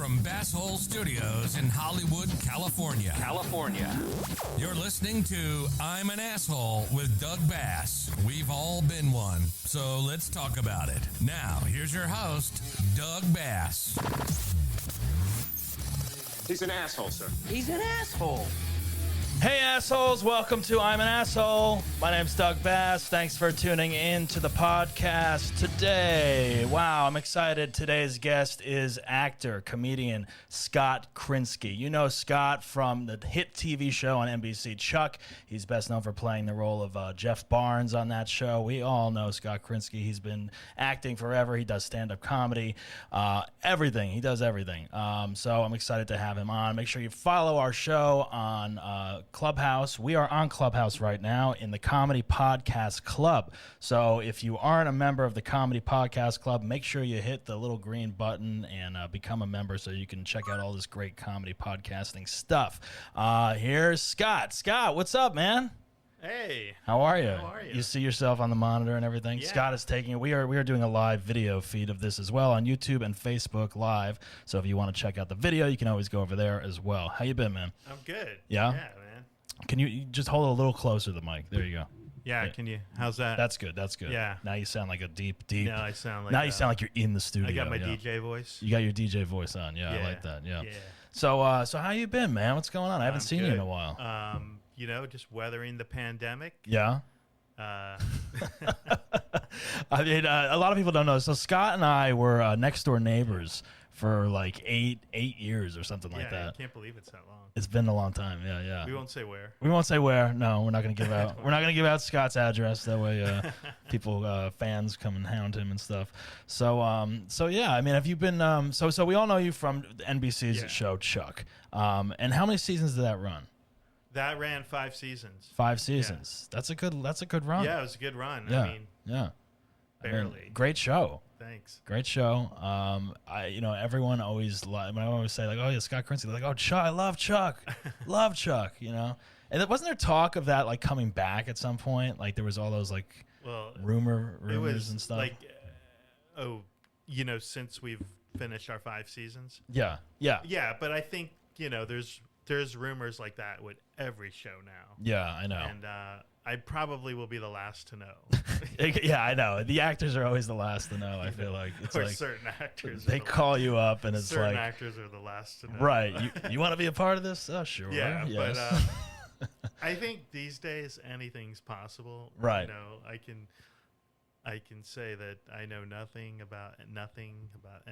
from Basshole Studios in Hollywood, California. You're listening to I'm an Asshole with Doug Bass. We've all been one, so let's talk about it. Now, here's your host, Doug Bass. He's an asshole, sir. He's an asshole. Hey assholes, welcome to I'm an Asshole. My name's Doug Bass. Thanks for tuning in to the podcast today. Wow, I'm excited. Today's guest is actor, comedian Scott Krinsky. You know Scott from the hit TV show on NBC, Chuck. He's best known for playing the role of Jeff Barnes on that show. We all know Scott Krinsky. He's been acting forever. He does stand-up comedy, everything. He does everything. So I'm excited to have him on. Make sure you follow our show on Clubhouse. We are on Clubhouse right now in the Comedy Podcast Club. So if you aren't a member of the Comedy Podcast Club, make sure you hit the little green button and become a member so you can check out all this great comedy podcasting stuff. Here's Scott. Scott, what's up, man? Hey. How are you? How are you? You see yourself on the monitor and everything? Yeah. Scott is taking it. We are doing a live video feed of this as well on YouTube and Facebook Live. So if you want to check out the video, you can always go over there as well. How you been, man? I'm good. Yeah? Yeah, man. Can you just hold it a little closer to the mic? There you go. Yeah, can you? How's that? That's good. That's good. Yeah. Now you sound like a deep. No, I sound like Now you sound like you're in the studio. I got my yeah. DJ voice. You got your DJ voice on. Yeah, I Yeah. like that. Yeah. Yeah. So how you been, man? What's going on? I haven't I'm seen you in good. a while. You know, just weathering the pandemic. Yeah. Uh, I mean, a lot of people don't know. So Scott and I were next door neighbors for like eight years or something like I that. can't believe it's that long. It's been a long time. Yeah, yeah. We won't say where. We won't say where. No, we're not going to give out. We're not going to give out Scott's address. That way, people, fans, come and hound him and stuff. So yeah. I mean, have you been? So we all know you from NBC's Yeah. show Chuck. And how many seasons did that run? That ran 5 seasons. 5 seasons. That's a good run. Yeah, it was a good run. Yeah. I mean, Yeah. I mean, barely. great show. Thanks. Great show. Everyone always when I always say like, oh yeah, Scott Krinsky. They're like, oh Chuck, I love Chuck, love Chuck. You know, and wasn't there talk of that like coming back at some point? Like there was all those like Well, rumors it was and stuff. like, since we've finished our 5 seasons. yeah. Yeah, but I think there's rumors like that with every show now. Yeah, I know. And I probably will be the last to know. Yeah, I know. The actors are always the last to know. I feel like it's or like certain actors. they call you up and it's certain like, actors are the last to know. right? You want to be a part of this? Oh, sure. Yeah, yes. but I think these days anything's possible. Right. You know, I can say that I know nothing about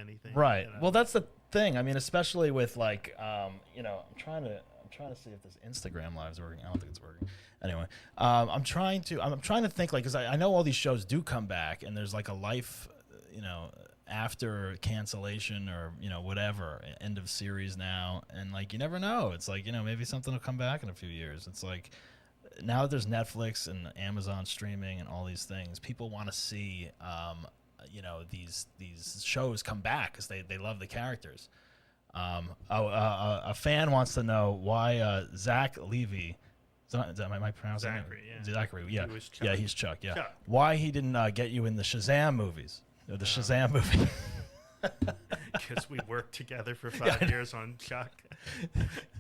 anything. Right. and Well, that's the thing. I mean, especially with like, I'm trying to see if this Instagram Live's working. I don't think it's working. Anyway, I'm trying to think like, because I know all these shows do come back, and there's like a life, after cancellation or whatever, end of series now, and like you never know. It's like maybe something will come back in a few years. It's like now that there's Netflix and Amazon streaming and all these things, people want to see these shows come back because they love the characters. A fan wants to know why Zach Levy. Is that my pronouncing? Zachary, yeah. Zachary, yeah. He was Chuck. Yeah, he's Chuck, yeah. Chuck. Why he didn't get you in the Shazam movies? Or the Shazam movie. Because we worked together for 5 years on Chuck.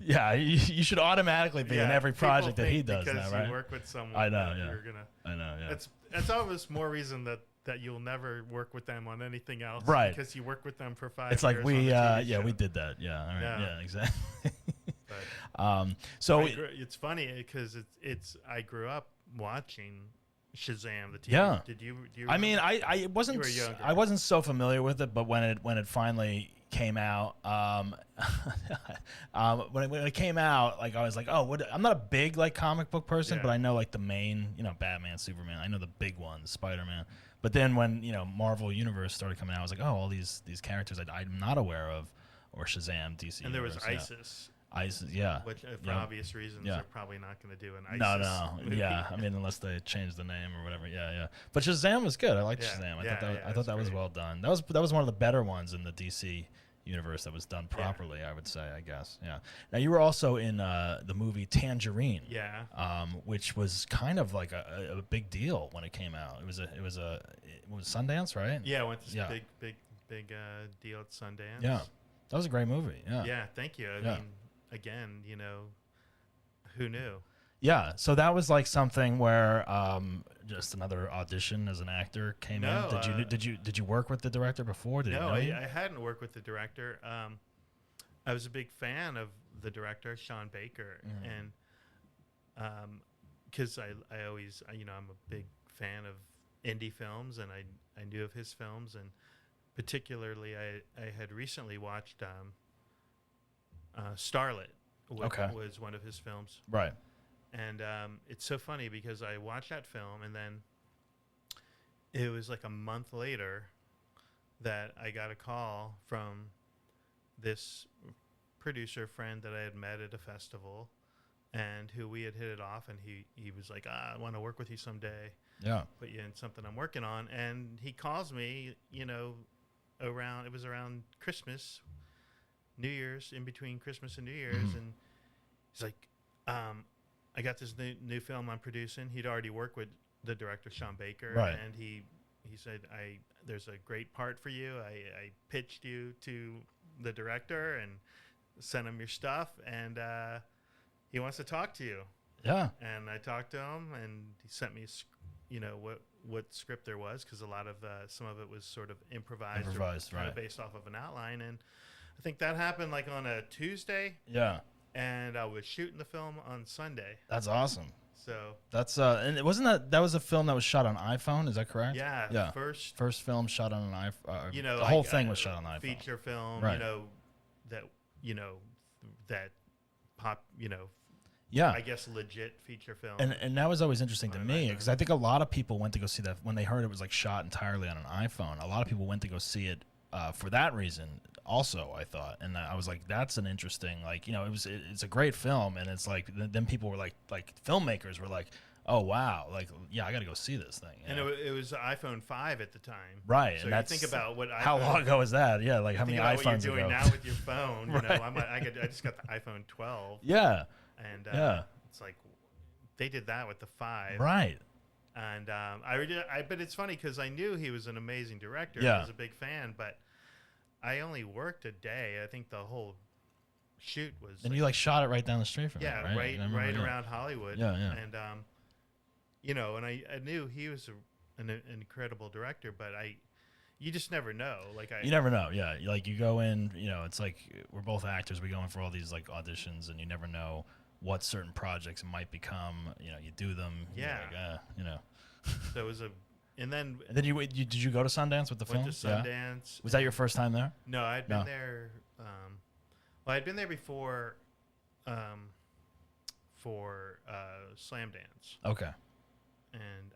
Yeah, you should automatically be in every people project that he think does now, because right? you work with someone. I know, that yeah. You're gonna. I know, yeah. It's always more reason that you'll never work with them on anything else, Right. Because you work with them for 5 It's years. like we, on the TV show. we did that. Yeah, all right. Yeah. Yeah, exactly. But So it's funny because I grew up watching Shazam the TV. Yeah. Did you? I mean, I wasn't You were younger. I wasn't so familiar with it, but when it finally came out, when it came out, like I was like, oh, I'm not a big like comic book person, Yeah. but I know like the main, Batman, Superman. I know the big ones, Spider-Man. But then when Marvel Universe started coming out, I was like, oh, all these characters I'm not aware of, or Shazam, DC. and there was Universe, yeah. ISIS, ISIS, yeah. which for Yeah. obvious reasons Yeah. they're probably not going to do an ISIS. No, movie. yeah. I mean, unless they change the name or whatever. Yeah, yeah. But Shazam was good. I liked Yeah, Shazam. I yeah, thought that yeah, I thought that was great. well done. That was one of the better ones in the DC universe that was done properly. I would say. I guess. Yeah. Now you were also in the movie Tangerine. Yeah. Which was kind of like a big deal when it came out. It was Sundance, right? Yeah, I went to this Yeah. big deal at Sundance. Yeah. That was a great movie. Yeah. Yeah, thank you. I mean, again, who knew? Yeah, so that was like something where just another audition as an actor came No, in. Did you work with the director before? Did he No, know you? I hadn't worked with the director. I was a big fan of the director, Sean Baker, and because I always, I'm a big fan of indie films, and I knew of his films, and particularly I had recently watched Starlet, which was one of his films. Right. And it's so funny because I watched that film, and then it was like a month later that I got a call from this producer friend that I had met at a festival, and who we had hit it off, and he was like, I want to work with you someday. Yeah. Put you in something I'm working on. And he calls me, it was around Christmas, New Year's, in between Christmas and New Year's, and he's like, I got this new film I'm producing. He'd already worked with the director, Sean Baker, right. And he said, there's a great part for you. I pitched you to the director and sent him your stuff, and he wants to talk to you. Yeah. And I talked to him, and he sent me, what script there was, because a lot of some of it was sort of improvised or kind of based off of an outline. And I think that happened like on a Tuesday. Yeah. And I was shooting the film on Sunday. That's awesome. So that's and it wasn't that was a film that was shot on iPhone, is that correct? Yeah. Yeah. First film shot on an iPhone. The whole thing was shot on iPhone. Feature film, right. That pop, yeah, I guess legit feature film. And that was always interesting to me, because I think a lot of people went to go see that when they heard it was like shot entirely on an iPhone. A lot of people went to go see it for that reason. Also, I thought, and I was like, that's an interesting, it's a great film, and it's like then people were like filmmakers were like, oh wow, I got to go see this thing. And it was iPhone 5 at the time, right? So and that's think about how long ago was that? Yeah, like how many iPhones what you're doing ago? now with your phone. Right. I just got the iPhone 12. Yeah, and it's like they did that with the 5, right? And but it's funny because I knew he was an amazing director. Yeah. I was a big fan, but I only worked a day. I think the whole shoot was. And you shot it right down the street from yeah, there, right? right around Hollywood. Yeah, yeah. And and I knew he was an incredible director, but you just never know. You never know. Yeah, you go in. It's like we're both actors. We go in for all these auditions, and you never know what certain projects might become. You do them. Yeah. So it was and then did you go to Sundance with the film? Went to Sundance. Yeah. Was that your first time there? No, I'd been there. I'd been there before for Slam Dance. Okay. And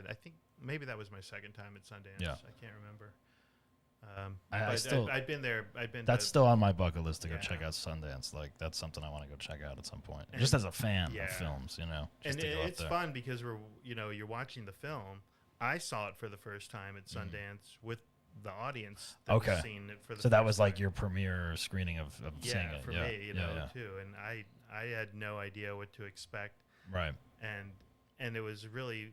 I think maybe that was my second time at Sundance. Yeah. I can't remember. I'd been there. That's still on my bucket list to go check out Sundance. That's something I want to go check out at some point. And just as a fan of films, And it's fun because you're watching the film. I saw it for the first time at Sundance with the audience. That was seeing it for the so that first was time. like your premiere screening of seeing it. For me, too. And I had no idea what to expect. Right. And it was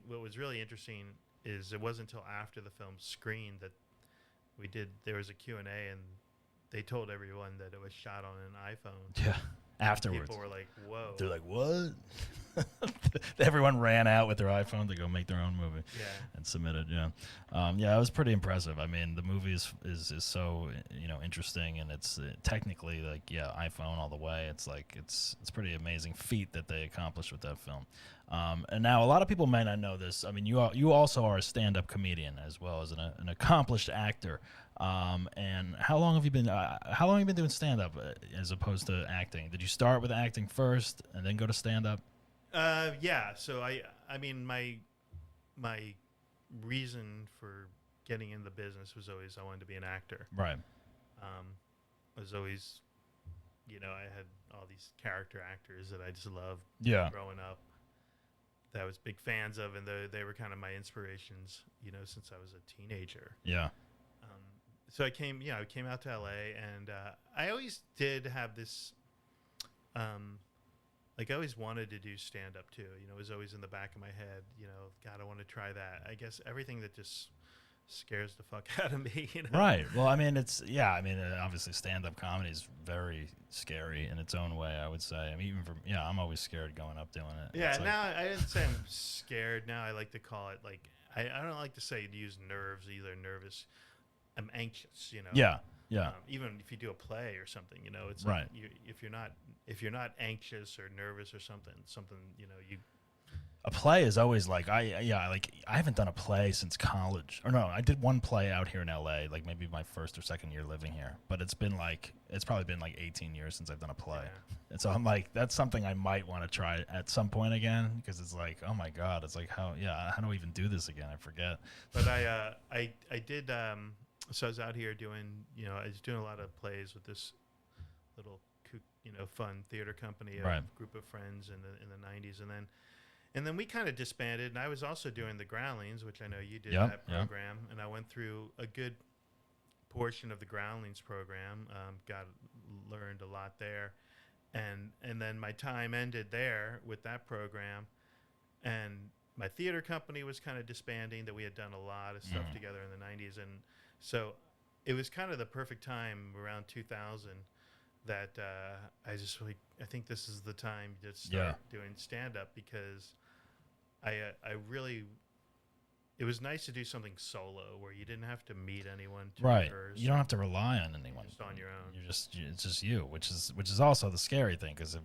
what was really interesting is it wasn't until after the film screened that there was a Q&A, and they told everyone that it was shot on an iPhone. Yeah. Afterwards. People were like, whoa. They're like, what? Everyone ran out with their iPhone to go make their own movie and submit it. Yeah. It was pretty impressive. I mean, the movie is so, interesting, and it's technically iPhone all the way. It's it's pretty amazing feat that they accomplished with that film. And now a lot of people may not know this. I mean, you also are a stand-up comedian as well as an accomplished actor. And how long have you been doing stand-up as opposed to acting? Did you start with acting first and then go to stand-up? Yeah. So I mean, my reason for getting in the business was always I wanted to be an actor. Right. I was always, I had all these character actors that I just loved. Yeah. Growing up, that I was big fans of, and they were kind of my inspirations, since I was a teenager. Yeah. So I came out to LA, and I always did have this, I always wanted to do stand up too. It was always in the back of my head. God, I want to try that. I guess everything that just scares the fuck out of me. You know? Right. Well, I mean, obviously stand-up comedy is very scary in its own way, I would say. I mean, I'm always scared going up doing it. Yeah. It's like, Now I didn't say I'm scared. Now I like to call it like I don't like to say use nerves either. Nervous. I'm anxious. You know. yeah. Yeah. Even if you do a play or something, you know, it's Right. like if you're not anxious or nervous or something, you know, you. A play is always like I haven't done a play since college. Or no, I did one play out here in LA, like maybe my first or second year living here. But it's probably been like 18 years since I've done a play. Yeah. And so I'm like, that's something I might want to try at some point again, because it's like, oh my God, it's like how do I even do this again? I forget. But I did so I was out here doing, you know, I was doing a lot of plays with this little fun theater company, Right. Group of friends in the 90s, and then we kind of disbanded, and I was also doing the Groundlings, which I know you did Yep, that program, and I went through a good portion of the Groundlings program, learned a lot there, and then my time ended there with that program, and my theater company was kind of disbanding. That we had done a lot of stuff together in the 90s, and so it was kind of the perfect time around 2000 that I think this is the time to start doing stand-up, because it was nice to do something solo where you didn't have to meet anyone to Right. rehearse. You don't have to rely on anyone. Just on your own. It's just you, which is also the scary thing, because if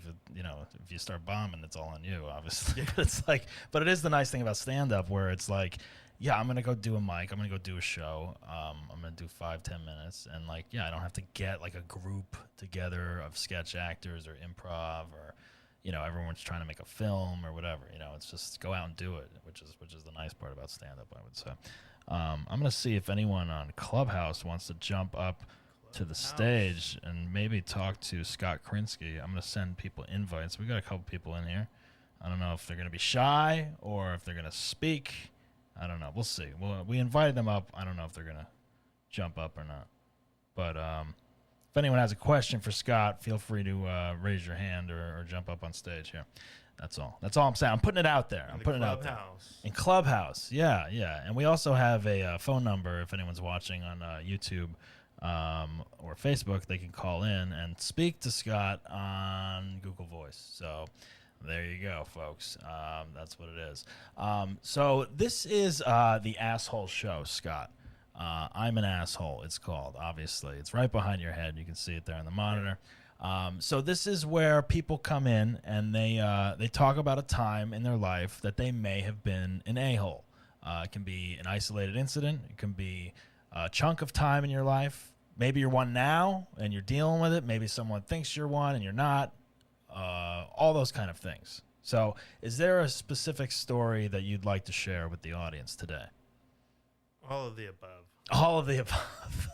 you start bombing, it's all on you, obviously. But it is the nice thing about stand-up, where it's like, yeah, I'm gonna go do a mic, I'm gonna go do a show, I'm gonna do 5-10 minutes, and like, yeah, I don't have to get like a group together of sketch actors or improv, or everyone's trying to make a film or whatever. It's just go out and do it, which is the nice part about stand-up, I would say. I'm gonna see if anyone on Clubhouse wants to jump up to the stage and maybe talk to Scott Krinsky. I'm gonna send people invites. We got a couple people in here. I don't know if they're gonna be shy or if they're gonna speak. I don't know. We'll see. We invited them up. I don't know if they're gonna jump up or not. But if anyone has a question for Scott, feel free to raise your hand or jump up on stage here. That's all. That's all I'm saying. I'm putting it out there. I'm putting it out there. In Clubhouse. Yeah. And we also have a phone number. If anyone's watching on YouTube or Facebook, they can call in and speak to Scott on Google Voice. So there you go, folks. That's what it is. So this is the Asshole Show, Scott. I'm an Asshole, it's called, obviously. It's right behind your head. You can see it there on the monitor. So this is where people come in and they talk about a time in their life that they may have been an a-hole. It can be an isolated incident. It can be a chunk of time in your life. Maybe you're one now and you're dealing with it. Maybe someone thinks you're one and you're not. All those kind of things. So is there a specific story that you'd like to share with the audience today? All of the above. All of the above.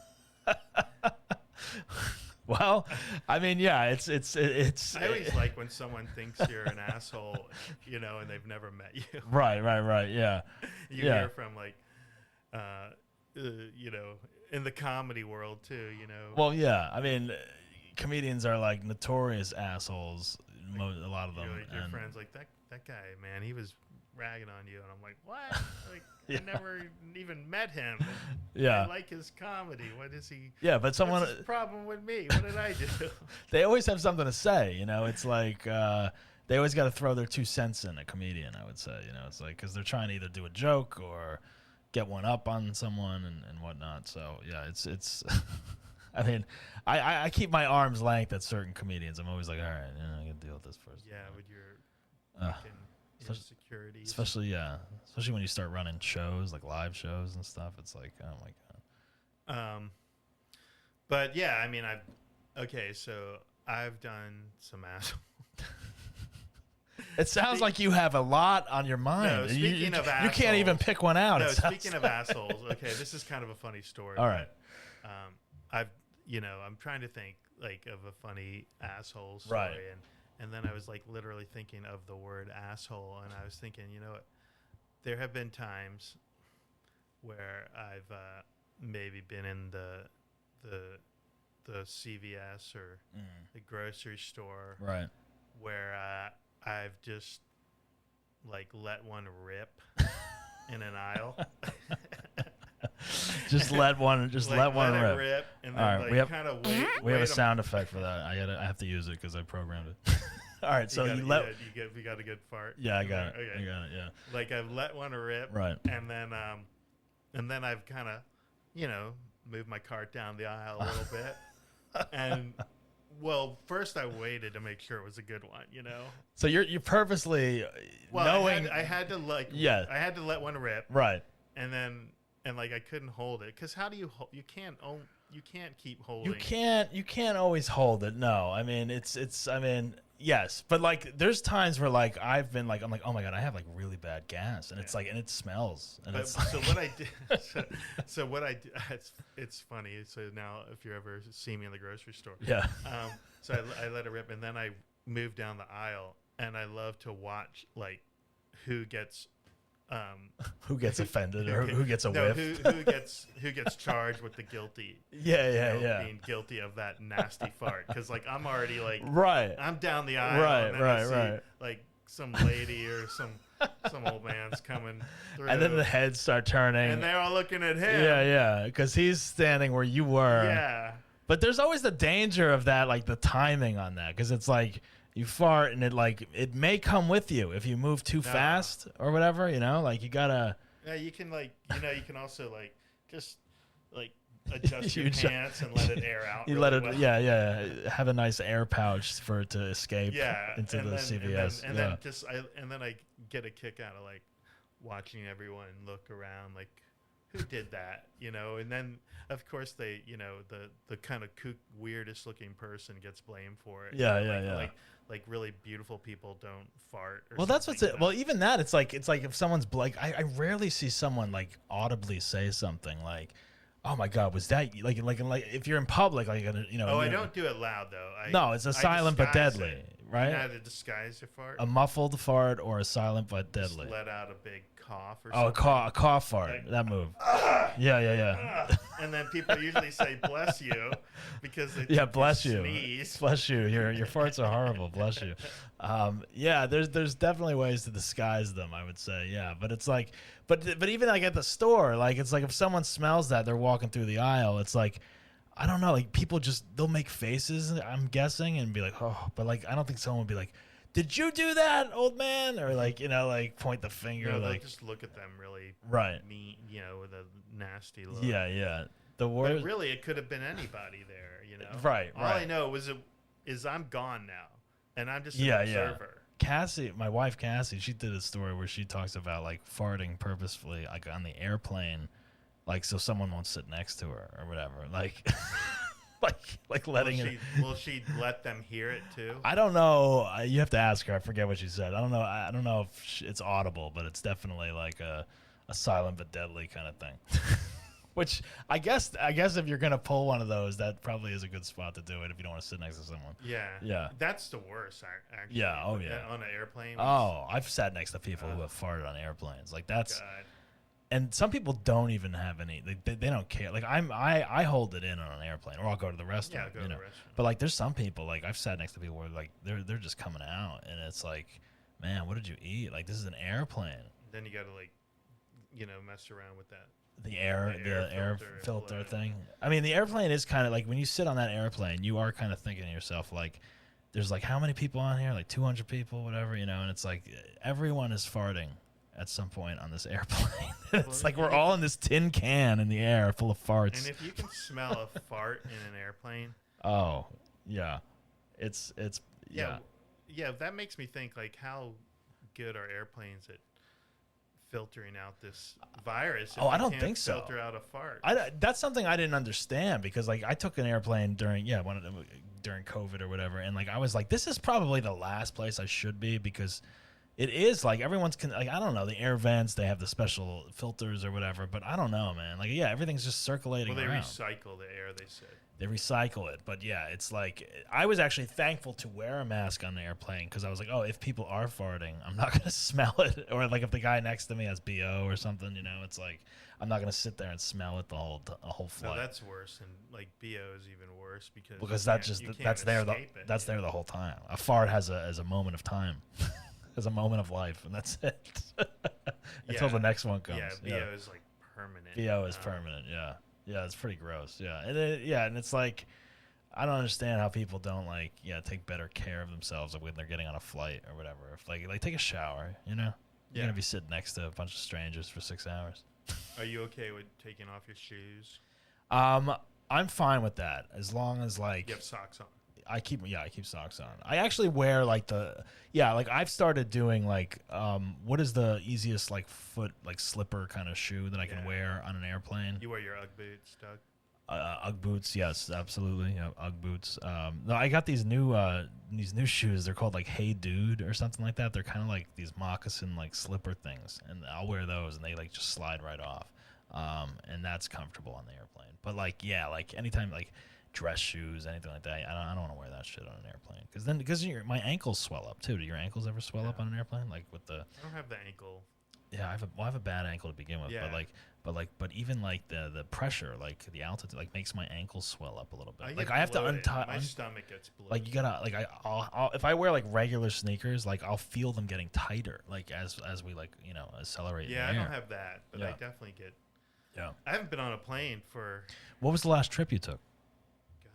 Well, I mean, yeah, it's. I always like when someone thinks you're an asshole, and they've never met you. Right, yeah. You hear from like, in the comedy world too, Well, yeah, I mean, comedians are like notorious assholes. A lot of them. Your friends like that guy, man, he was ragging on you, and I'm like, what? Like, I never even met him. Yeah, I like his comedy. What is he? Yeah, but someone. What's his problem with me? What did I do? They always have something to say. It's like they always got to throw their 2 cents in. A comedian, I would say. It's like because they're trying to either do a joke or get one up on someone and whatnot. So yeah, it's. I mean, I keep my arm's length at certain comedians. I'm always like, all right, I got to deal with this first. Yeah, with your insecurities. Especially when you start running shows, like live shows and stuff. It's like, oh my God. But yeah, I mean, so I've done some asshole. It sounds like you have a lot on your mind. No, speaking of assholes, you can't even pick one out. No, speaking of assholes, okay, this is kind of a funny story. All right. I'm trying to think like of a funny asshole story, Right. and then I was like literally thinking of the word asshole, and I was thinking, there have been times where I've maybe been in the CVS or the grocery store, right, where I've just like let one rip in an aisle. Just let one let it rip. rip, and then All right, like, we have kind of wait. we have wait a sound effect for that. I have to use it because I programmed it. All right, so you let. we got a good fart. Yeah, I got it. Okay. I got it. Yeah. Like I've let one rip, Right. and then I've kind of, moved my cart down the aisle a little bit, and well, first I waited to make sure it was a good one, So you're purposely knowing. I had to Yeah. I had to let one rip, Right. and like I couldn't hold it because how do you hold? You can't keep holding. You can't always hold it. No, I mean yes, but like there's times where like I've been like I'm like, oh my god, I have like really bad gas, and it's like, and it smells, and it's like, so what I did, so what I did, it's funny. So now if you ever see me in the grocery store, yeah. So I let it rip, and then I moved down the aisle, and I love to watch like who gets offended or who gets a no, whiff. who gets charged with the guilty. Yeah. Being guilty of that nasty fart, because like I'm already like Right. I'm down the aisle, and then I see, like some lady or some old man's coming through, And then the heads start turning, and they're all looking at him. Yeah, because he's standing where you were. Yeah. But there's always the danger of that, like the timing on that, because it's like you fart and it may come with you if you move too fast or whatever, like you gotta. Yeah, you can you can also like just like adjust your pants and let it air out. You really let it, well. yeah. Have a nice air pouch for it to escape into the CVS. And then I get a kick out of like watching everyone look around, like who did that, and then of course they, the kind of weirdest looking person gets blamed for it. Yeah. Like really beautiful people don't fart. Well, that's what's it. Well, even that, it's like if someone's like, I rarely see someone like audibly say something like, "Oh my God, was that like if you're in public, like Oh, I don't do it loud though. No, it's a silent but deadly, right? You know how to disguise your fart? A muffled fart or a silent but deadly. Just let out a big cough or something. A cough fart. Like, that move. Yeah. And then people usually say "bless you" because they bless you. Sneeze. Bless you. Your farts are horrible. Bless you. There's definitely ways to disguise them, I would say. Yeah, but it's like, but even like at the store, like it's like if someone smells that they're walking through the aisle, it's like, I don't know, like people they'll make faces, I'm guessing, and be like, oh, but like I don't think someone would be like, did you do that, old man? Or like, like point the finger. No, like just look at them really mean, with a nasty look. Yeah. The word. But really, it could have been anybody there, Right. All I know is I'm gone now, and I'm just an observer. Cassie, my wife Cassie, she did a story where she talks about like farting purposefully, like on the airplane, like so someone won't sit next to her or whatever, like. like letting it. Will she let them hear it too? I don't know. You have to ask her. I forget what she said. I don't know. I don't know if it's audible, but it's definitely like a silent but deadly kind of thing. Which I guess if you're gonna pull one of those, that probably is a good spot to do it if you don't want to sit next to someone. Yeah. That's the worst, actually. Yeah. Oh yeah. On an airplane. Oh, I've sat next to people who have farted on airplanes. Like that's. God. And some people don't even have any. They don't care. Like I hold it in on an airplane, or I'll go to the restaurant. Yeah, go to the restaurant. But like, there's some people like I've sat next to people where like they're just coming out, and it's like, man, what did you eat? Like this is an airplane. Then you got to like, mess around with that. The air filter thing. I mean, the airplane is kind of like when you sit on that airplane, you are kind of thinking to yourself like, there's like how many people on here? Like 200 people, whatever, and it's like everyone is farting at some point on this airplane. It's like we're all in this tin can in the air full of farts. And if you can smell a fart in an airplane, oh yeah, it's yeah. That makes me think like how good are airplanes at filtering out this virus? I don't think so. Filter out a fart. That's something I didn't understand because like I took an airplane during COVID or whatever, and like I was like, this is probably the last place I should be because. It is like everyone's like I don't know, the air vents, they have the special filters or whatever, but I don't know, man. Like everything's just circulating around. Well, they recycle the air, they said. They recycle it, but yeah, it's like I was actually thankful to wear a mask on the airplane because I was like, oh, if people are farting, I'm not gonna smell it, or like if the guy next to me has BO or something, it's like I'm not gonna sit there and smell it the whole flight. No, that's worse, and like BO is even worse because that's there the whole time. A fart has a moment of time. As a moment of life, and that's it. Until the next one comes. Yeah, BO is like permanent. VO is permanent. Yeah, yeah, it's pretty gross. Yeah, and it's like I don't understand how people don't take better care of themselves when they're getting on a flight or whatever. If like take a shower, you're gonna be sitting next to a bunch of strangers for 6 hours. Are you okay with taking off your shoes? I'm fine with that as long as You have socks on. I keep socks on. I actually wear I've started doing what is the easiest foot slipper kind of shoe that I can wear on an airplane? You wear your Ugg boots, Doug? Ugg boots, yes, absolutely. Yeah, Ugg boots. No, I got these new shoes. They're called Hey Dude or something like that. They're kind of like these moccasin slipper things, and I'll wear those, and they just slide right off, and that's comfortable on the airplane. But anytime dress shoes, anything like that, I don't want to wear that shit on an airplane because my ankles swell up too. Do your ankles ever swell up on an airplane? I don't have the ankle. Yeah, I have a bad ankle to begin with, but even the pressure, the altitude, makes my ankles swell up a little bit. I have to untie. My stomach gets bloated. You gotta I'll if I wear regular sneakers, I'll feel them getting tighter, as we accelerate. Yeah, in the I air. don't have that, but I definitely get. Yeah. I haven't been on a plane for. What was the last trip you took? God.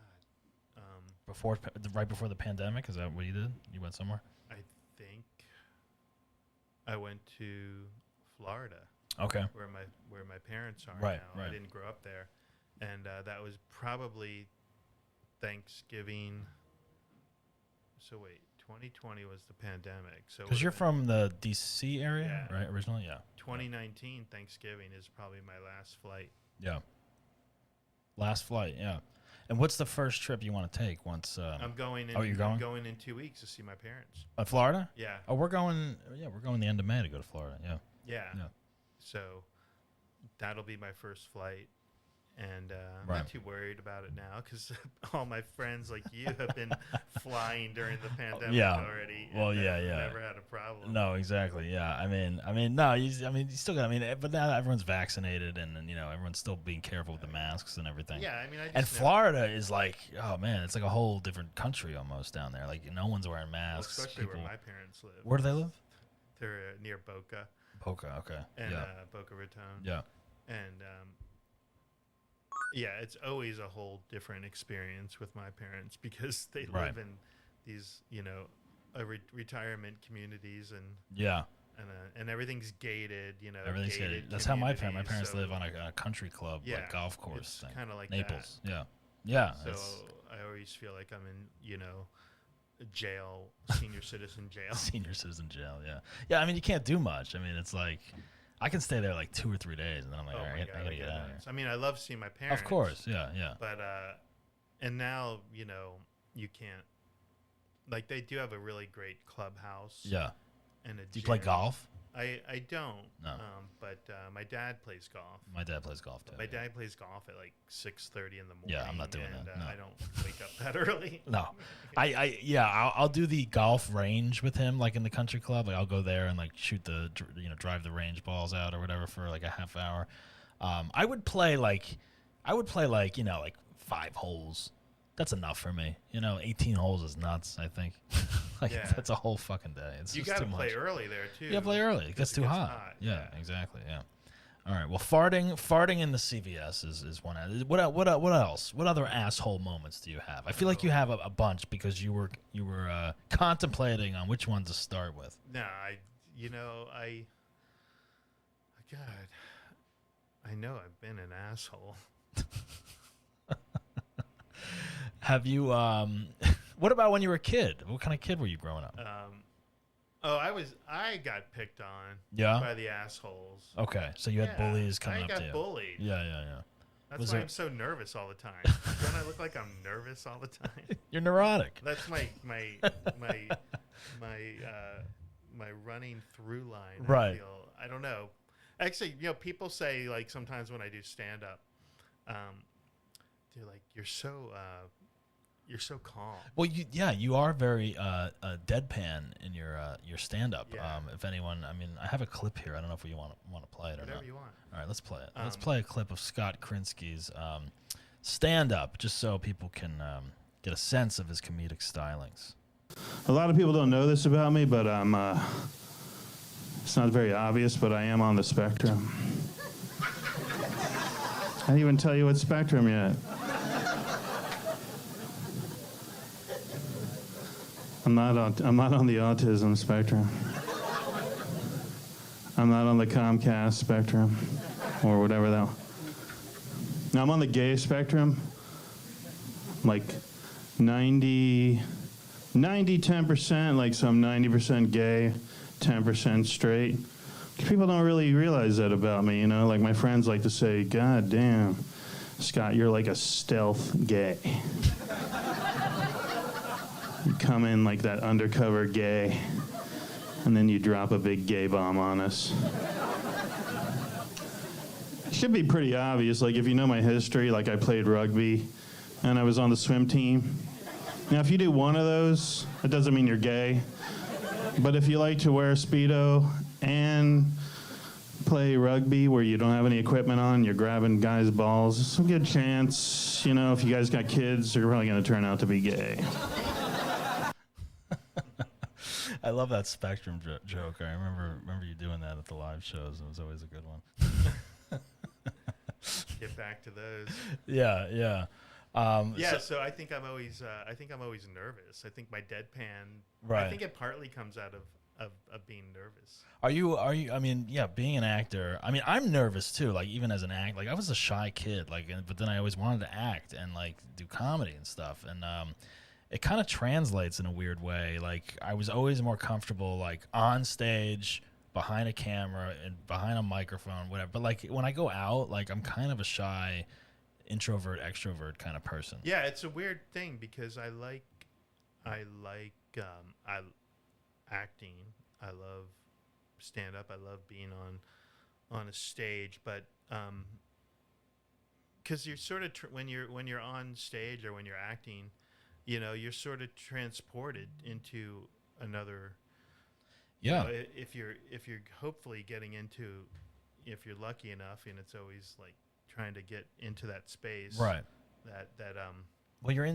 Right before the pandemic? Is that what you did? You went somewhere? I think I went to Florida. Okay. Where my parents are Right, now. right. I didn't grow up there, and that was probably Thanksgiving. So wait, 2020 was the pandemic. So because you're from the DC area, right? Originally, yeah. 2019 Thanksgiving is probably my last flight. Yeah. Last flight, yeah. And what's the first trip you want to take once? I'm going. You're going? I'm going in 2 weeks to see my parents. Florida? Yeah. Oh, we're going. Yeah, we're going the end of May to go to Florida. Yeah. Yeah. So that'll be my first flight, and I'm Right. not too worried about it now because all my friends like you have been flying during the pandemic already. Well, and yeah. Never had a problem. No, exactly. Yeah. I mean, no. You still got. But now everyone's vaccinated, and everyone's still being careful with the masks and everything. Yeah, I mean, and Florida is oh man, it's a whole different country almost down there. No one's wearing masks. Well, especially where my parents live. Where do they live? They're near Boca. Boca, okay. And Boca Raton. Yeah. And it's always a whole different experience with my parents because they live in these, retirement communities and everything's gated, Everything's gated. That's how my parents live on a country club, golf course thing. Kind of like Naples. That. Yeah. Yeah. So I always feel like I'm in, jail, senior citizen jail. Senior citizen jail, yeah. Yeah, I mean, you can't do much. I mean, it's I can stay there 2 or 3 days, and then I'm like, all right, I gotta get out of here. I mean, I love seeing my parents. Of course, yeah. But, and now, you can't, they do have a really great clubhouse. Yeah. And a do you play golf? I don't. No. But my dad plays golf. My dad plays golf, too. My dad plays golf at 6:30 in the morning. Yeah, I'm not doing that. No. I don't wake up that early. No. I'll do the golf range with him, in the country club. I'll go there and shoot drive the range balls out or whatever for a half hour. I would play 5 holes. That's enough for me. 18 holes is nuts, I think. That's a whole fucking day. It's you just too much. You got to play early there, too. You got to play early. It gets too hot. Yeah, exactly, yeah. All right, well, farting in the CVS is one. What else? What other asshole moments do you have? I feel like you have a bunch because you were contemplating on which one to start with. No, God, I know I've been an asshole. Have you? What about when you were a kid? What kind of kid were you growing up? I got picked on. Yeah? By the assholes. Okay, so you had bullies coming up to you. I got bullied. Yeah. That's why I'm so nervous all the time. Don't I look like I'm nervous all the time? You're neurotic. That's my running through line. Right. I don't know. Actually, people say sometimes when I do stand up, they're like, you're so calm. Well, you are very deadpan in your stand up. Yeah. If anyone, I have a clip here. I don't know if you want to play it or Whatever not. you want. All right, let's play it. Let's play a clip of Scott Krinsky's stand up, just so people can get a sense of his comedic stylings. A lot of people don't know this about me, but it's not very obvious, but I am on the spectrum. I didn't even tell you what spectrum yet. I'm not on the autism spectrum. I'm not on the Comcast spectrum, or whatever that. Now I'm on the gay spectrum, like 90, 10%, like some 90% gay, 10% straight. People don't really realize that about me, you know? Like my friends like to say, God damn, Scott, you're like a stealth gay. You come in like that undercover gay, and then you drop a big gay bomb on us. It should be pretty obvious, like if you know my history, like I played rugby, and I was on the swim team. Now if you do one of those, it doesn't mean you're gay. But if you like to wear a Speedo and play rugby where you don't have any equipment on, you're grabbing guys' balls, there's a good chance, you know, if you guys got kids, they're probably going to turn out to be gay. I love that spectrum joke. I remember you doing that at the live shows. It was always a good one. Get back to those. Yeah. So I think I'm always nervous. I think my deadpan. Right. I think it partly comes out of being nervous. Are you? I mean, yeah, being an actor. I mean, I'm nervous too. Like even as an act, like I was a shy kid. Like, but then I always wanted to act and like do comedy and stuff. And it kind of translates in a weird way. Like I was always more comfortable like on stage, behind a camera, and behind a microphone, whatever. But like when I go out, like I'm kind of a shy, introvert, extrovert kind of person. Yeah, it's a weird thing because I like acting. I love stand up. I love being on a stage, but because you're sort of when you're on stage or when you're acting, you know, you're sort of transported into another. Yeah. You know, if you're hopefully getting into, if you're lucky enough, and it's always like trying to get into that space, Right. That Well, you're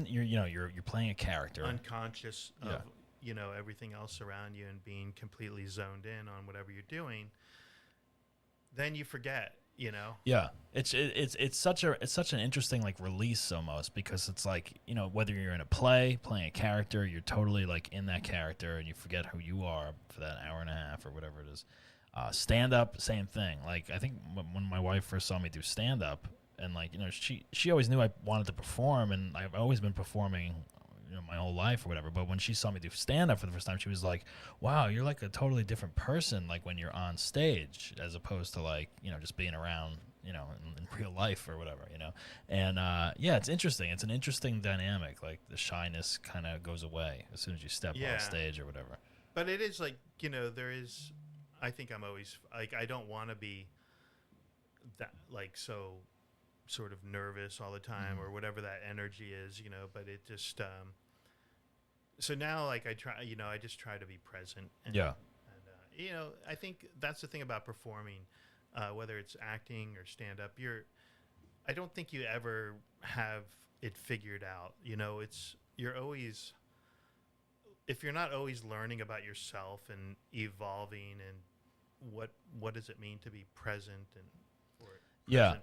playing a character, unconscious of you know everything else around you and being completely zoned in on whatever you're doing. Then you forget, you know. Yeah, it's such an interesting like release almost, because it's like, you know, whether you're in a play playing a character, you're totally like in that character and you forget who you are for that hour and a half or whatever it is. Stand up, same thing. Like I think when my wife first saw me do stand up, and like, you know, she always knew I wanted to perform, and I've always been performing, you know, my whole life or whatever. But when she saw me do stand up for the first time, she was like, wow, you're like a totally different person, like when you're on stage, as opposed to like, you know, just being around, you know, in real life or whatever, you know. And yeah, it's interesting. It's an interesting dynamic. Like the shyness kind of goes away as soon as you step on stage or whatever. But it is like, you know, there is, I think I'm always like, I don't want to be that like so sort of nervous all the time or whatever that energy is, you know, but it just so now like I just try to be present and you know, I think that's the thing about performing, whether it's acting or stand up, I don't think you ever have it figured out, you know. You're always, if you're not always learning about yourself and evolving and what does it mean to be present and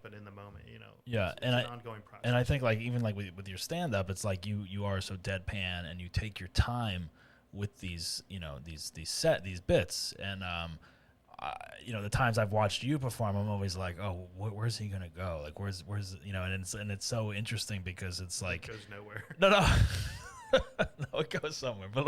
but in the moment, you know. Yeah, it's an ongoing process. And I think like even like with your stand up, it's like you are so deadpan and you take your time with these, you know, these bits, and you know, the times I've watched you perform, I'm always like, oh, where's he gonna go? Like where's you know, and it's so interesting because it's like it goes nowhere. No. No, it goes somewhere. But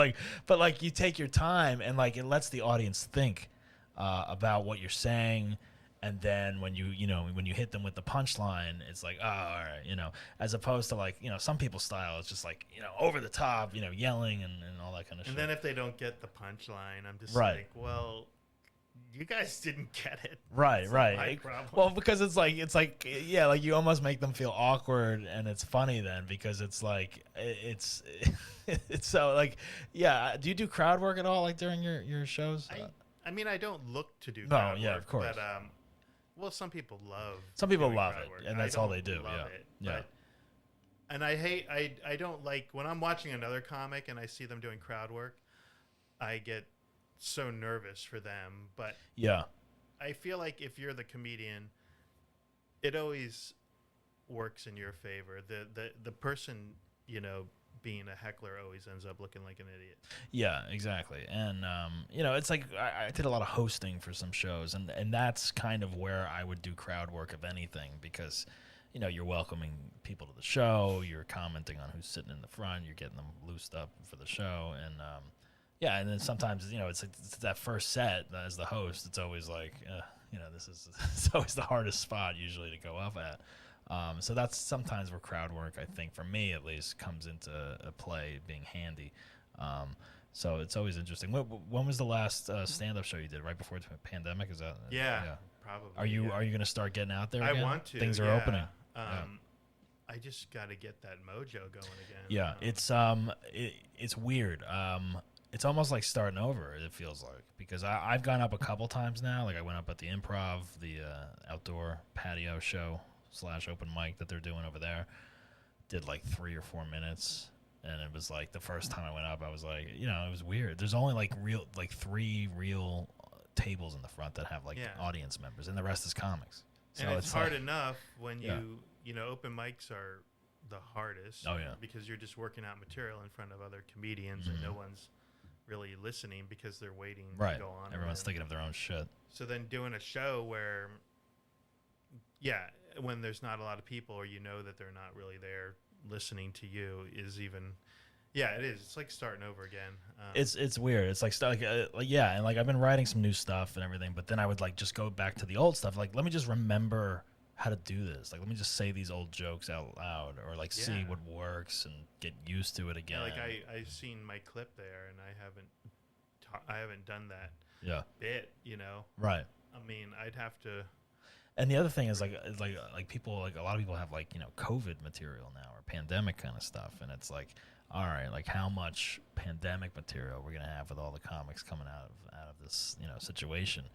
like you take your time and like it lets the audience think about what you're saying. And then when you hit them with the punchline, it's like, oh, all right, you know, as opposed to like, you know, some people's style is just like, you know, over the top, you know, yelling and all that kind of shit. And then if they don't get the punchline, I'm just like, well, you guys didn't get it. Right. It's not my problem. Well, because it's like, yeah, like you almost make them feel awkward, and it's funny then because it's like, it's so like, yeah. Do you do crowd work at all, like during your shows? I mean, I don't look to do crowd work, of course. But, well, some people love it, work. and that's all they do. Love it, but, and I don't like when I'm watching another comic and I see them doing crowd work, I get so nervous for them. But yeah, I feel like if you're the comedian, it always works in your favor. The person, you know, being a heckler always ends up looking like an idiot. Yeah, exactly. And, you know, it's like I did a lot of hosting for some shows, and that's kind of where I would do crowd work, if anything, because, you know, you're welcoming people to the show, you're commenting on who's sitting in the front, you're getting them loosed up for the show, and, yeah, and then sometimes, you know, it's that first set as the host, it's always like, you know, it's always the hardest spot usually to go up at. So that's sometimes where crowd work, I think, for me at least, comes into play, being handy. So it's always interesting. When was the last stand-up show you did? Right before the pandemic? Is that? Yeah, probably. Are you going to start getting out there I again? want to. Things are opening. I just got to get that mojo going again. Yeah, it's weird. It's almost like starting over, it feels like, because I've gone up a couple times now. Like I went up at the Improv, the outdoor patio show / open mic that they're doing over there. Did like 3 or 4 minutes, and it was like the first time I went up, I was like, you know, it was weird. There's only like 3 real tables in the front that have like audience members, and the rest is comics. So and it's hard like, enough when you know, open mics are the hardest. Oh yeah, because you're just working out material in front of other comedians, and no one's really listening because they're waiting to go on. Everyone's thinking of their own shit. So then doing a show where, when there's not a lot of people, or you know that they're not really there listening to you, is even, it is. It's like starting over again. It's weird. It's like and like I've been writing some new stuff and everything, but then I would like just go back to the old stuff. Like, let me just remember how to do this. Like, let me just say these old jokes out loud, or like see what works and get used to it again. Yeah, like I've seen my clip there, and I haven't done that bit, you know. Right. I mean, I'd have to. And the other thing is like people, like a lot of people have like, you know, COVID material now, or pandemic kind of stuff, and it's like, all right, like how much pandemic material we're gonna have with all the comics coming out of this, you know, situation.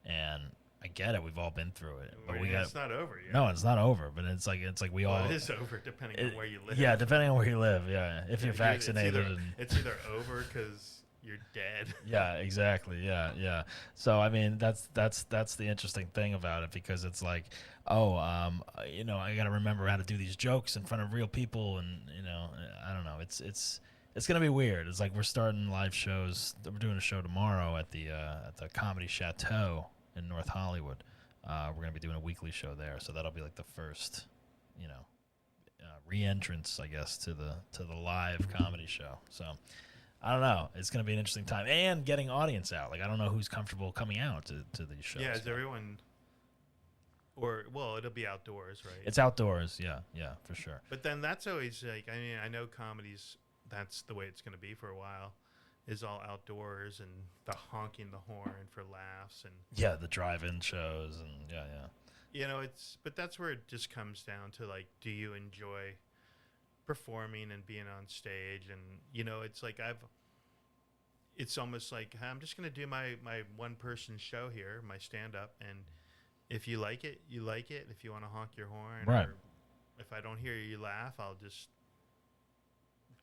And I get it, we've all been through it, but it's not over yet. No, it's not over, but it's like we all. It is over depending on where you live. Yeah, depending on where you live. Yeah, if you're vaccinated, it's either over because you're dead. Yeah, exactly. Yeah. So I mean, that's the interesting thing about it, because it's like, you know, I got to remember how to do these jokes in front of real people, and you know, I don't know. It's gonna be weird. It's like we're starting live shows. We're doing a show tomorrow at the Comedy Chateau in North Hollywood. We're gonna be doing a weekly show there, so that'll be like the first, you know, re-entrance, I guess, to the live comedy show. So I don't know. It's going to be an interesting time, and getting audience out. Like, I don't know who's comfortable coming out to these shows. Yeah, is everyone? It'll be outdoors, right? It's outdoors. Yeah, for sure. But then that's always like, I mean, I know comedies, that's the way it's going to be for a while, is all outdoors and the honking the horn for laughs and. Yeah, the drive-in shows and yeah. You know, but that's where it just comes down to, like, do you enjoy performing and being on stage? And you know, it's like it's almost like, I'm just going to do my one person show here, my stand up, and if you like it, you like it. If you want to honk your horn, right, or if I don't hear you laugh, I'll just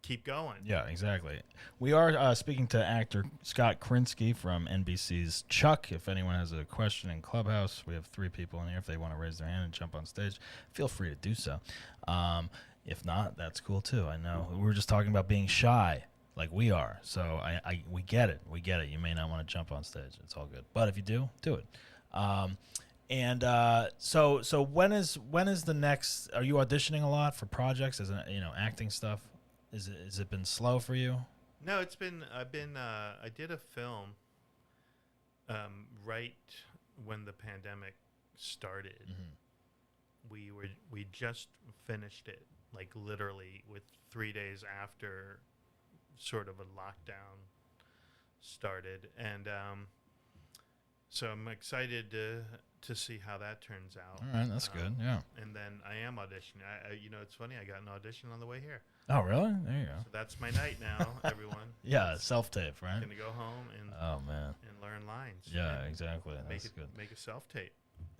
keep going. Yeah, exactly. We are speaking to actor Scott Krinsky from NBC's Chuck. If anyone has a question in Clubhouse, we have 3 people in here. If they want to raise their hand and jump on stage, feel free to do so. If not, that's cool too. I know we were just talking about being shy, like we are. So we get it. You may not want to jump on stage. It's all good. But if you do it. So when is the next? Are you auditioning a lot for projects? As acting stuff? Has it been slow for you? No, it's been. I did a film. Right when the pandemic started, we just finished it. Like literally with 3 days after sort of a lockdown started. And so I'm excited to see how that turns out. All right, that's good, yeah. And then I am auditioning. It's funny, I got an audition on the way here. Oh, really? There you go. So that's my night now, everyone. Yeah, self-tape, right? I'm going to go home and learn lines. Yeah, exactly. That's good. Make a self-tape.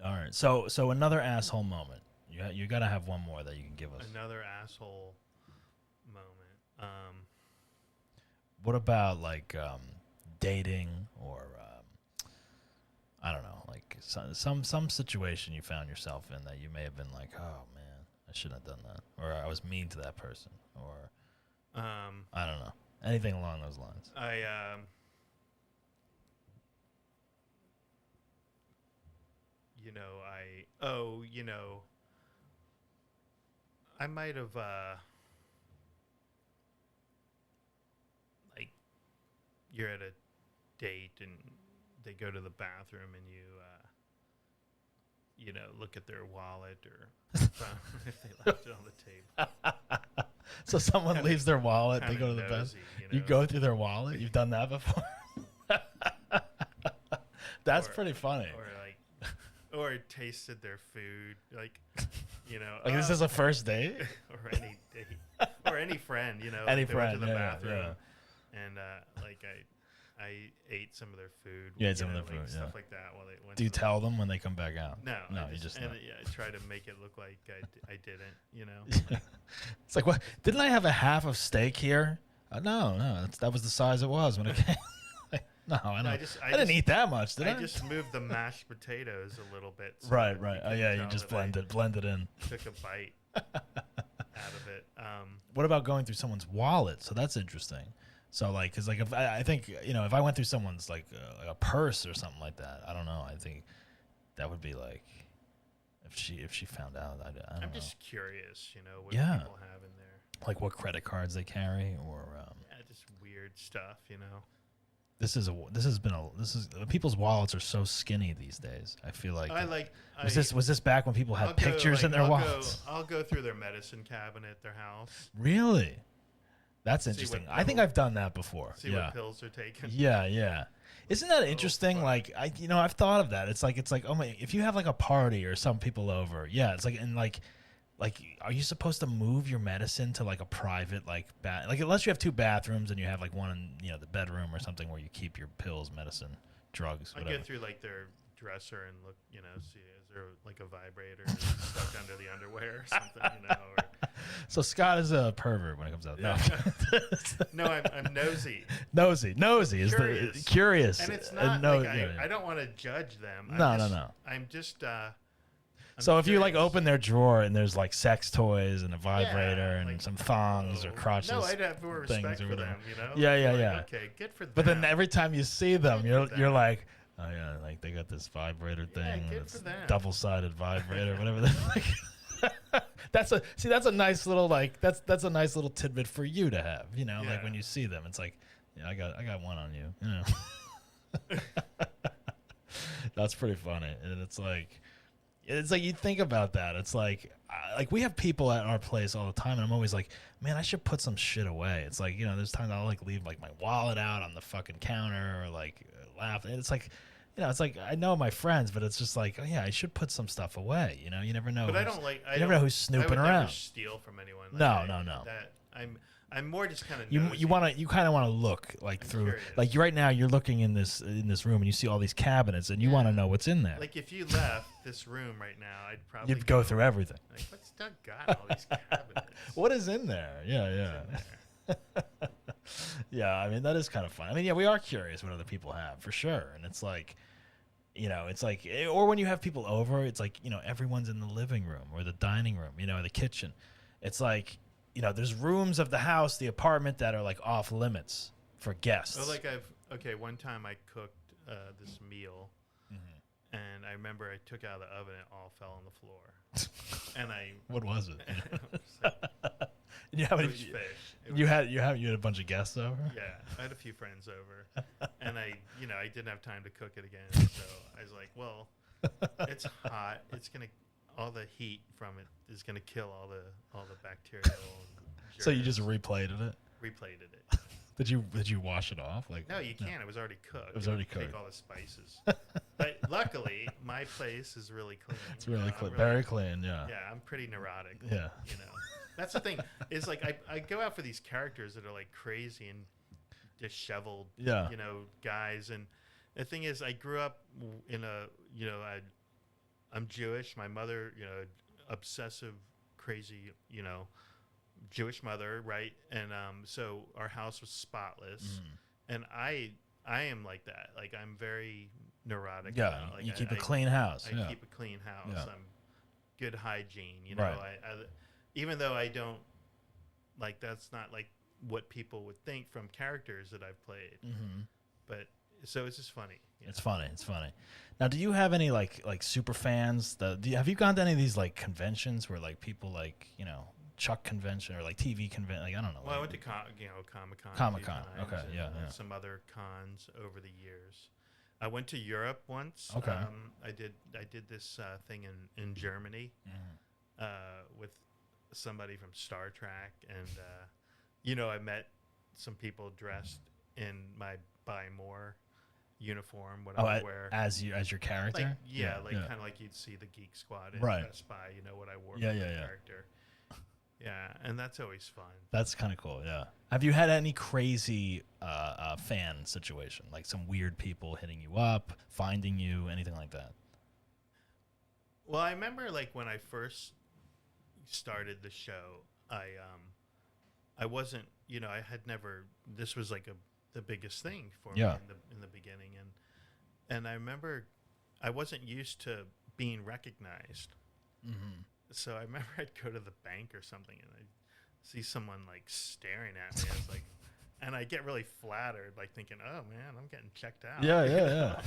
All right. So another asshole moment. You got to have one more that you can give us. Another asshole moment. What about like dating or I don't know, like some situation you found yourself in that you may have been like, oh man, I shouldn't have done that, or I was mean to that person, or I don't know, anything along those lines. I might have like you're at a date and they go to the bathroom and you look at their wallet or phone if they left it on the table. So someone leaves their wallet, they go to the bathroom. You go through their wallet. You've done that before. That's pretty funny. Or tasted their food, like this is a first date, or any date, or any friend, any they friend went to the bathroom, yeah. and I ate some of their food. You ate some of their food, stuff like that while they went. Do you tell them when they come back out? No, you just I try to make it look like I didn't, It's like, what? Didn't I have a half of steak here? No, that was the size it was when it came. No, I didn't eat that much, did I? I just moved the mashed potatoes a little bit. So right. Oh, yeah, you just blend it in. Took a bite out of it. What about going through someone's wallet? So that's interesting. So, because if I think, if I went through someone's, like a purse or something like that, I don't know. I think that would be, like, if she found out, I don't know. I'm just curious, what people have in there. Like what credit cards they carry or... just weird stuff, people's wallets are so skinny these days. I feel like was this back when people had pictures in their wallets? I'll go through their medicine cabinet at their house. Really? That's interesting. I think I've done that before. See what pills are taken. Yeah. Isn't that interesting? Like I've thought of that. It's like oh my, if you have like a party or some people over, it's like and like are you supposed to move your medicine to like a private unless you have two bathrooms and you have like one in the bedroom or something where you keep your pills, medicine, drugs, whatever. I go through like their dresser and look, see is there like a vibrator stuck under the underwear or something, or... So Scott is a pervert when it comes out. No, I'm nosy. Nosy is curious. And it's not I don't want to judge them. No. I'm just so if you like open their drawer and there's like sex toys and a vibrator and some thongs or crotches, no, I'd have more respect for them, Yeah. Okay, good for them. But then every time you see them, you're like, oh yeah, like they got this vibrator thing, it's double-sided vibrator, whatever. Like, that's a nice little that's a nice little tidbit for you to have, like when you see them, it's like, I got one on you, That's pretty funny, and it's like you think about that. It's like we have people at our place all the time, and I'm always like, man, I should put some shit away. It's like, there's times I'll like leave like my wallet out on the fucking counter or like laugh. And it's like, it's like I know my friends, but it's just like, oh yeah, I should put some stuff away. You never know. But you never know who's snooping I would around. Never steal from anyone. No. That I'm more just kind of you kind of want to look like through curious. Like right now you're looking in this room and you see all these cabinets and you want to know what's in there. Like if you left this room right now, I'd probably you'd go through everything. Like, what's Doug got all these cabinets? What is in there? Yeah. Yeah, I mean that is kind of fun. I mean, yeah, we are curious what other people have for sure, and it's like, it's like, or when you have people over, it's like, everyone's in the living room or the dining room, or the kitchen. It's like, there's rooms of the house, the apartment that are like off limits for guests. Oh, one time I cooked this meal, and I remember I took it out of the oven and it all fell on the floor. And what was it? It was fish. You had a bunch of guests over? Yeah, I had a few friends over, and I didn't have time to cook it again, so I was like, well, it's hot. It's gonna, all the heat from it is gonna kill all the bacterial. So you just replated it? Replated it. Did you wash it off? No, you can't. It was already cooked. It was already cooked. Take all the spices. But luckily, my place is really clean. It's really clean, very clean. Yeah. Yeah, I'm pretty neurotic. Yeah. That's the thing. Is like I go out for these characters that are like crazy and disheveled, guys. And the thing is, I grew up in I'm Jewish. My mother, obsessive, crazy, Jewish mother, right? And so our house was spotless, and I am like that. Like I'm very neurotic. Yeah, you keep a clean house. I keep a clean house. Yeah. I'm good hygiene. You know, Right. Even though I don't like, that's not like what people would think from characters that I've played. Mm-hmm. But so it's just funny. It's funny. It's funny. Now, do you have any like super fans? Have you gone to any of these like conventions where like people like Chuck convention or like TV convention? Like I don't know. Well, I went to Comic-Con. Comic-Con. Okay, yeah. Some other cons over the years. I went to Europe once. Okay. I did this thing in Germany with somebody from Star Trek, and I met some people dressed in my Buy More uniform, what I would wear as your character. Like kind of like you'd see the Geek Squad at Best Buy. What I wore for my character. Yeah, and that's always fun. That's kind of cool. Yeah. Have you had any crazy fan situation, like some weird people hitting you up, finding you, anything like that? Well, I remember like when I first started the show, I wasn't, I had never. This was like the biggest thing for me in the beginning, and I remember I wasn't used to being recognized. Mm-hmm. So I remember I'd go to the bank or something, and I'd see someone like staring at me. I was like, and I get really flattered, like thinking, "Oh man, I'm getting checked out." Yeah.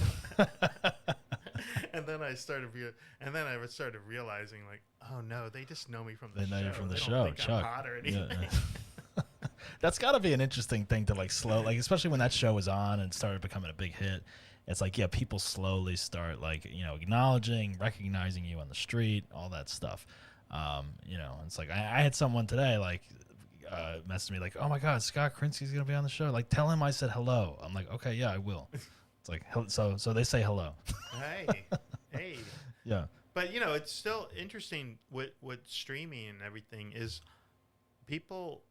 And then I started realizing, like, oh no, they just know me from the show. They know you from the they show, don't think Chuck. I'm hot or anything. Yeah. That's got to be an interesting thing to like especially when that show was on and started becoming a big hit. It's like, people slowly start like, acknowledging, recognizing you on the street, all that stuff. It's like I had someone today like message me like, oh my God, Scott Krinsky's going to be on the show. Like, tell him I said hello. I'm like, okay, yeah, I will. It's like, so they say hello. Hey. Yeah. But, it's still interesting with streaming and everything is people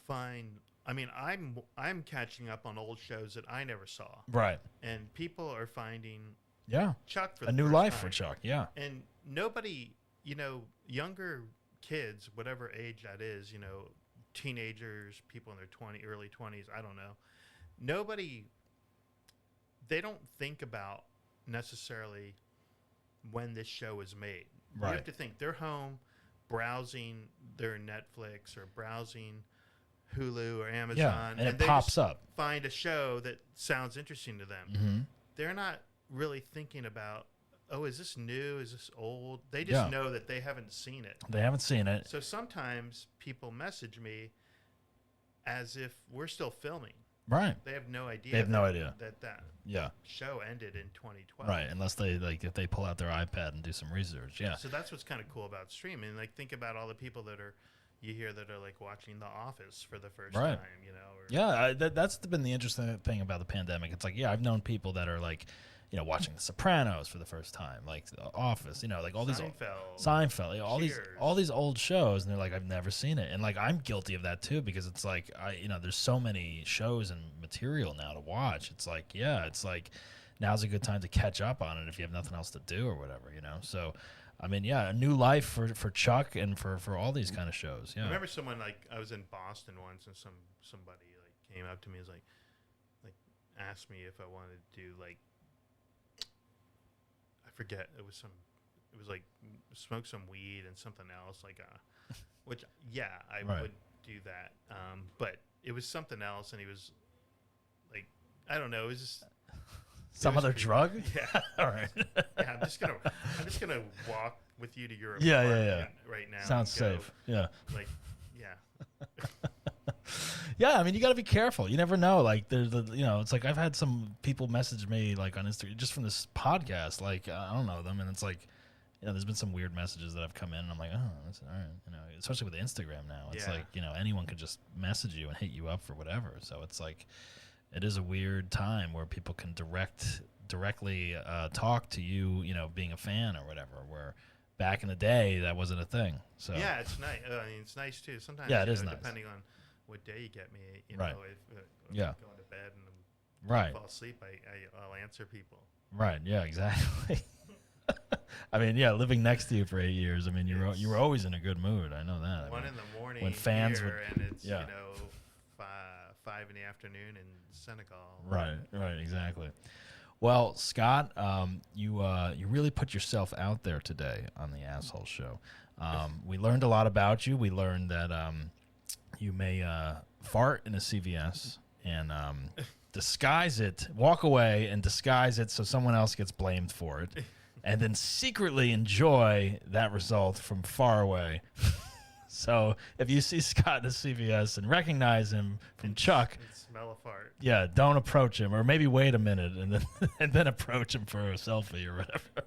find, I mean, I'm catching up on old shows that I never saw. Right. And people are finding Chuck for a new life for Chuck. Yeah. And nobody, younger kids, whatever age that is, teenagers, people in their early 20s, I don't know. They don't think about necessarily when this show is made. Right. You have to think they're home browsing their Netflix or browsing Hulu or Amazon, and it they pops just up. Find a show that sounds interesting to them. Mm-hmm. They're not really thinking about, oh, is this new? Is this old? They just know that they haven't seen it. They haven't seen it. So sometimes people message me as if we're still filming. Right. They have no idea. They have no idea that show ended in 2012. Right, unless they if they pull out their iPad and do some research. Yeah. So that's what's kind of cool about streaming. Like, think about all the people that you hear that are like watching The Office for the first time. That's been the interesting thing about the pandemic. It's like, I've known people that are like, watching The Sopranos for the first time, like The Office, like all these Seinfeld, all these old shows, and they're like, I've never seen it, and like I'm guilty of that too, because it's like there's so many shows and material now to watch. It's like now's a good time to catch up on it if you have nothing else to do or whatever, So, I mean, a new life for Chuck and for all these kind of shows. Yeah. I remember someone like I was in Boston once, and somebody like came up to me and was like asked me if I wanted to do like. I forget, it was like smoke some weed and something else, like which I would do that, but it was something else, and he was like, I don't know, it was just some other drug. Yeah. All right. Yeah, I'm just gonna walk with you to your apartment right now. Sounds safe. Yeah. Like, yeah. Yeah, I mean, you got to be careful. You never know. Like, there's it's like I've had some people message me like on Instagram just from this podcast. Like, I don't know them, and it's like, there's been some weird messages that have come in, and I'm like, oh, that's all right. Especially with Instagram now, it's like anyone could just message you and hit you up for whatever. So it's like, it is a weird time where people can directly talk to you, being a fan or whatever. Where back in the day, that wasn't a thing. So yeah, it's nice. I mean, it's nice too. Sometimes it is nice, depending on what day you get me. Right. If I'm going to bed and right. fall asleep, I'll answer people. Right. Yeah. Exactly. I mean, living next to you for 8 years. I mean, you were always in a good mood. I know that. In the morning when fans here, and it's 5 in the afternoon in Senegal. Right. Exactly. Well, Scott, you really put yourself out there today on the Asshole Show. We learned a lot about you. We learned that you may fart in a CVS and disguise it, walk away and disguise it so someone else gets blamed for it, and then secretly enjoy that result from far away. So if you see Scott in a CVS and recognize him from Chuck, smell a fart. Yeah, don't approach him, or maybe wait a minute and then and then approach him for a selfie or whatever.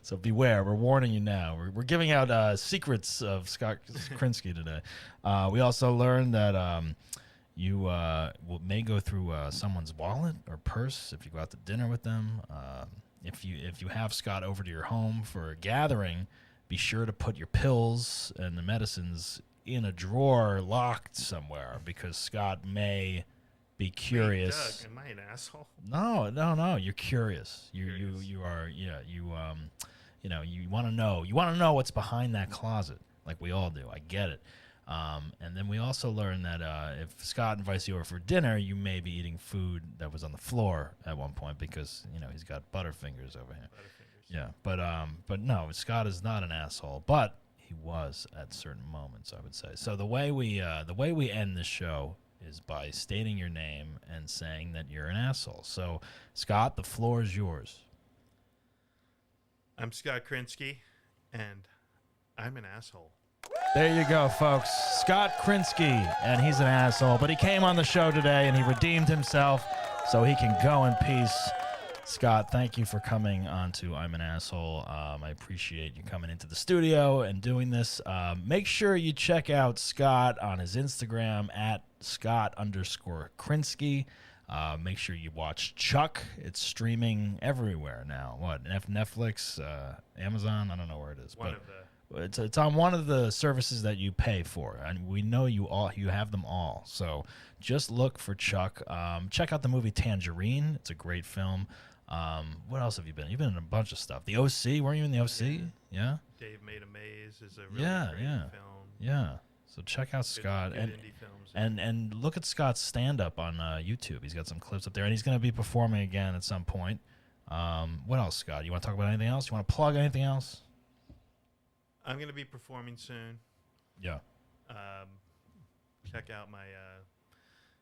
So beware. We're warning you now. We're giving out secrets of Scott Krinsky today. We also learned that you may go through someone's wallet or purse if you go out to dinner with them. If you have Scott over to your home for a gathering, be sure to put your pills and the medicines in a drawer locked somewhere, because Scott may be curious. Wait, Doug, am I an asshole? No. You're curious. You are. Yeah. You want to know. You want to know what's behind that closet, like we all do. I get it. And then we also learned that if Scott invites you over for dinner, you may be eating food that was on the floor at one point, because he's got Butterfingers over here. Yeah, but no, Scott is not an asshole, but he was at certain moments, I would say. So the way we end this show is by stating your name and saying that you're an asshole. So, Scott, the floor is yours. I'm Scott Krinsky, and I'm an asshole. There you go, folks. Scott Krinsky, and he's an asshole, but he came on the show today and he redeemed himself so he can go in peace. Scott, thank you for coming on to I'm an Asshole. I appreciate you coming into the studio and doing this. Make sure you check out Scott on his Instagram at Scott_Krinsky. Make sure you watch Chuck. It's streaming everywhere now. What, Netflix, Amazon? I don't know where it is. It's on one of the services that you pay for, and we know you have them all. So just look for Chuck. Check out the movie Tangerine. It's a great film. What else have you been? You've been in a bunch of stuff. The O.C., weren't you in the O.C.? Yeah. Dave Made a Maze is a really great film. Yeah. So check out Scott good indie films. and look at Scott's stand-up on YouTube. He's got some clips up there, and he's going to be performing again at some point. What else, Scott? You want to talk about anything else? You want to plug anything else? I'm going to be performing soon. Yeah. Check out my.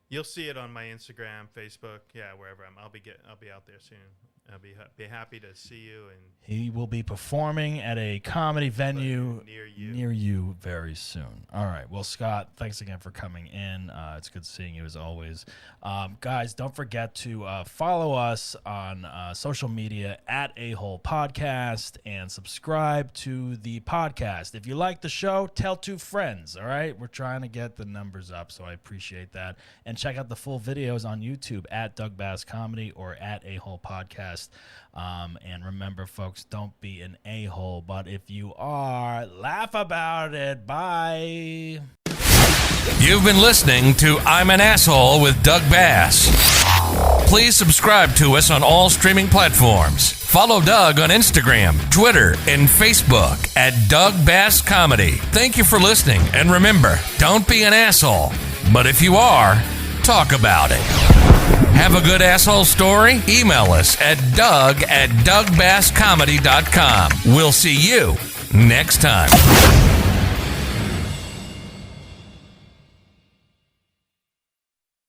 You'll see it on my Instagram, Facebook, wherever I'll be out there soon. I'll be happy to see you. And he will be performing at a comedy venue near you very soon. All right. Well, Scott, thanks again for coming in. It's good seeing you as always. Guys, don't forget to follow us on social media at A-Hole Podcast and subscribe to the podcast. If you like the show, tell 2 friends. All right. We're trying to get the numbers up, so I appreciate that. And check out the full videos on YouTube at Doug Bass Comedy or at A-Hole Podcast. And remember, folks, don't be an a-hole, but if you are, laugh about it. Bye. You've been listening to I'm an Asshole with Doug Bass. Please subscribe to us on all streaming platforms. Follow Doug on Instagram, Twitter, and Facebook at Doug Bass Comedy. Thank you for listening, and remember, don't be an asshole, but if you are, talk about it. Have a good asshole story? Email us at doug@dougbasscomedy.com. We'll see you next time.